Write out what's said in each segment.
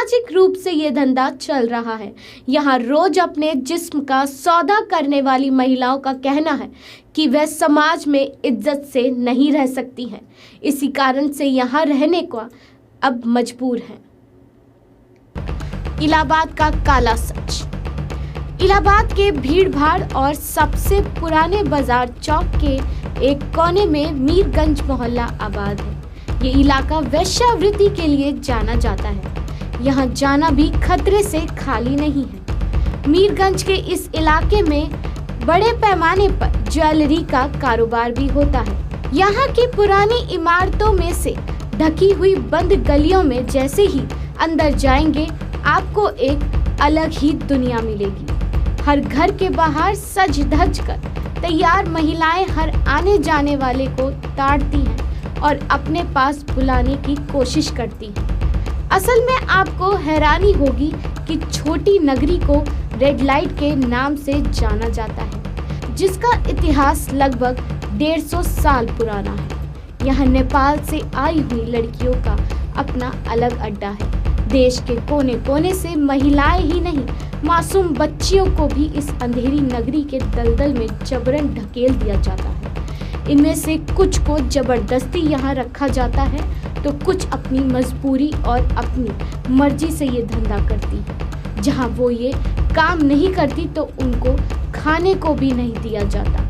सामाजिक रूप से ये धंधा चल रहा है। यहाँ रोज अपने जिस्म का सौदा करने वाली महिलाओं का कहना है कि वह समाज में इज्जत से नहीं रह सकती हैं। इसी कारण से यहाँ रहने को अब मजबूर हैं। इलाहाबाद का काला सच। इलाहाबाद के भीड़ भाड़ और सबसे पुराने बाजार चौक के एक कोने में मीरगंज मोहल्ला आबाद है। ये इलाका वेश्यावृत्ति के लिए जाना जाता है। यहाँ जाना भी खतरे से खाली नहीं है। मीरगंज के इस इलाके में बड़े पैमाने पर ज्वेलरी का कारोबार भी होता है। यहाँ की पुरानी इमारतों में से ढकी हुई बंद गलियों में जैसे ही अंदर जाएंगे आपको एक अलग ही दुनिया मिलेगी। हर घर के बाहर सज धज कर तैयार महिलाएं हर आने जाने वाले को ताड़ती हैं और अपने पास बुलाने की कोशिश करती हैं। असल में आपको हैरानी होगी कि छोटी नगरी को रेड लाइट के नाम से जाना जाता है, जिसका इतिहास लगभग 150 साल पुराना है। यहाँ नेपाल से आई हुई लड़कियों का अपना अलग अड्डा है। देश के कोने कोने से महिलाएं ही नहीं, मासूम बच्चियों को भी इस अंधेरी नगरी के दलदल में जबरन ढकेल दिया जाता है। इनमें से कुछ को जबरदस्ती यहाँ रखा जाता है तो कुछ अपनी मजबूरी और अपनी मर्जी से ये धंधा करती है। जहाँ वो ये काम नहीं करती तो उनको खाने को भी नहीं दिया जाता।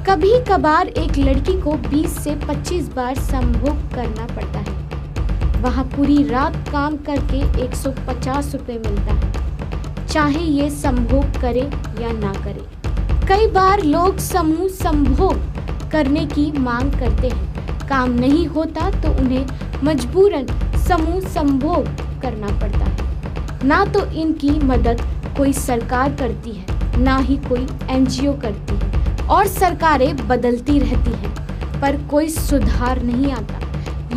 कभी कभार एक लड़की को 20 से 25 बार संभोग करना पड़ता है। वहाँ पूरी रात काम करके 150 रुपये मिलता है, चाहे ये संभोग करे या ना करे। कई बार लोग समूह संभोग करने की मांग करते हैं। काम नहीं होता तो उन्हें मजबूरन समूह संभोग करना पड़ता है। ना तो इनकी मदद कोई सरकार करती है, ना ही कोई एनजीओ करती है, और सरकारें बदलती रहती हैं, पर कोई सुधार नहीं आता।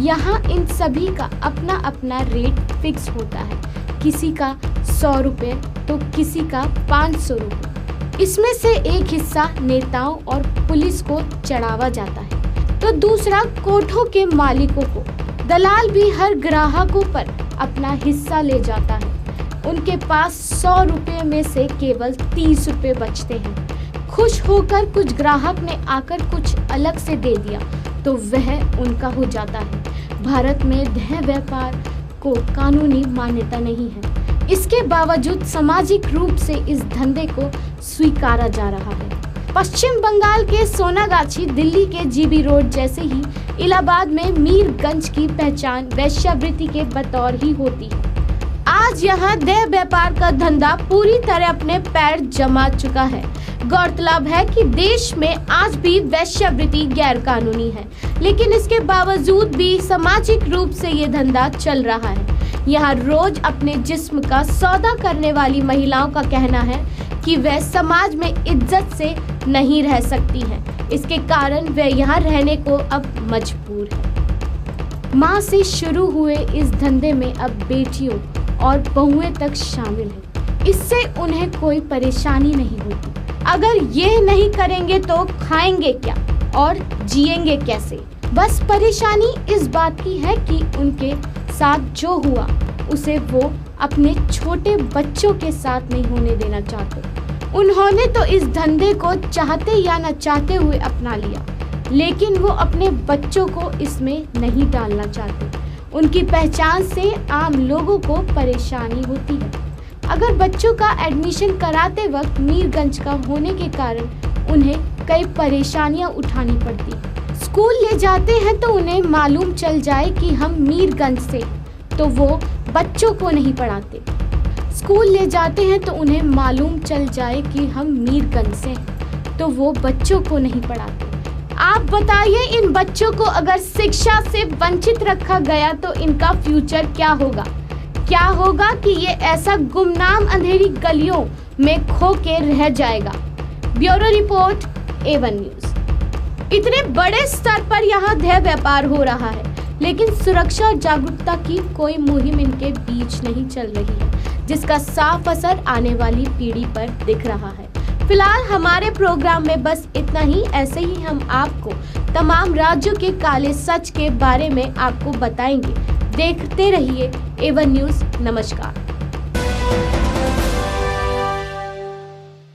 यहाँ इन सभी का अपना अपना रेट फिक्स होता है, किसी का 100 रुपये तो किसी का 500 रुपये। इसमें से एक हिस्सा नेताओं और पुलिस को चढ़ावा जाता है तो दूसरा कोठों के मालिकों को। दलाल भी हर ग्राहकों पर अपना हिस्सा ले जाता है। उनके पास 100 रुपये में से केवल 30 रुपये बचते हैं। खुश होकर कुछ ग्राहक ने आकर कुछ अलग से दे दिया तो वह उनका हो जाता है। भारत में देह व्यापार को कानूनी मान्यता नहीं है, इसके बावजूद सामाजिक रूप से इस धंधे को स्वीकारा जा रहा है। पश्चिम बंगाल के सोनागाछी, दिल्ली के जीबी रोड जैसे ही इलाहाबाद में मीरगंज की पहचान वेश्यावृत्ति के बतौर ही होती है। आज यहाँ देह व्यापार का धंधा पूरी तरह अपने पैर जमा चुका है। गौरतलब है कि देश में आज भी वेश्यावृत्ति गैर कानूनी है, लेकिन इसके बावजूद भी सामाजिक रूप से ये धंधा चल रहा है। यहाँ रोज अपने जिस्म का सौदा करने वाली महिलाओं का कहना है कि वह समाज में इज्जत से नहीं रह सकती हैं। इसके कारण वह यहाँ रहने को अब मजबूर है। माँ से शुरू हुए इस धंधे में अब बेटियों और बहुएं तक शामिल हैं। इससे उन्हें कोई परेशानी नहीं होती। अगर ये नहीं करेंगे तो खाएंगे क्या और जिएंगे कैसे? बस परेशानी इस बात की है कि उनके साथ जो हुआ उसे वो अपने छोटे बच्चों के साथ नहीं होने देना चाहते। उन्होंने तो इस धंधे को चाहते या न चाहते हुए अपना लिया, लेकिन वो अपने बच्चों को इसमें नहीं डालना चाहते। उनकी पहचान से आम लोगों को परेशानी होती है। अगर बच्चों का एडमिशन कराते वक्त मीरगंज का होने के कारण उन्हें कई परेशानियां उठानी पड़ती। स्कूल ले जाते हैं तो उन्हें मालूम चल जाए कि हम मीरगंज से, तो वो बच्चों को नहीं पढ़ाते। स्कूल ले जाते हैं तो उन्हें मालूम चल जाए कि हम मीरगंज से, तो वो बच्चों को नहीं पढ़ाते। आप बताइए, इन बच्चों को अगर शिक्षा से वंचित रखा गया तो इनका फ्यूचर क्या होगा? क्या होगा कि ये ऐसा गुमनाम अंधेरी गलियों में खो के रह जाएगा। Bureau report, A1 news. इतने बड़े स्तर पर यहाँ देह व्यापार हो रहा है, लेकिन सुरक्षा और जागरूकता की कोई मुहिम इनके बीच नहीं चल रही है, जिसका साफ असर आने वाली पीढ़ी पर दिख रहा है। फिलहाल हमारे प्रोग्राम में बस इतना ही। ऐसे ही हम आपको तमाम राज्यों के काले सच के बारे में आपको बताएंगे। देखते रहिए A1 न्यूज़। नमस्कार।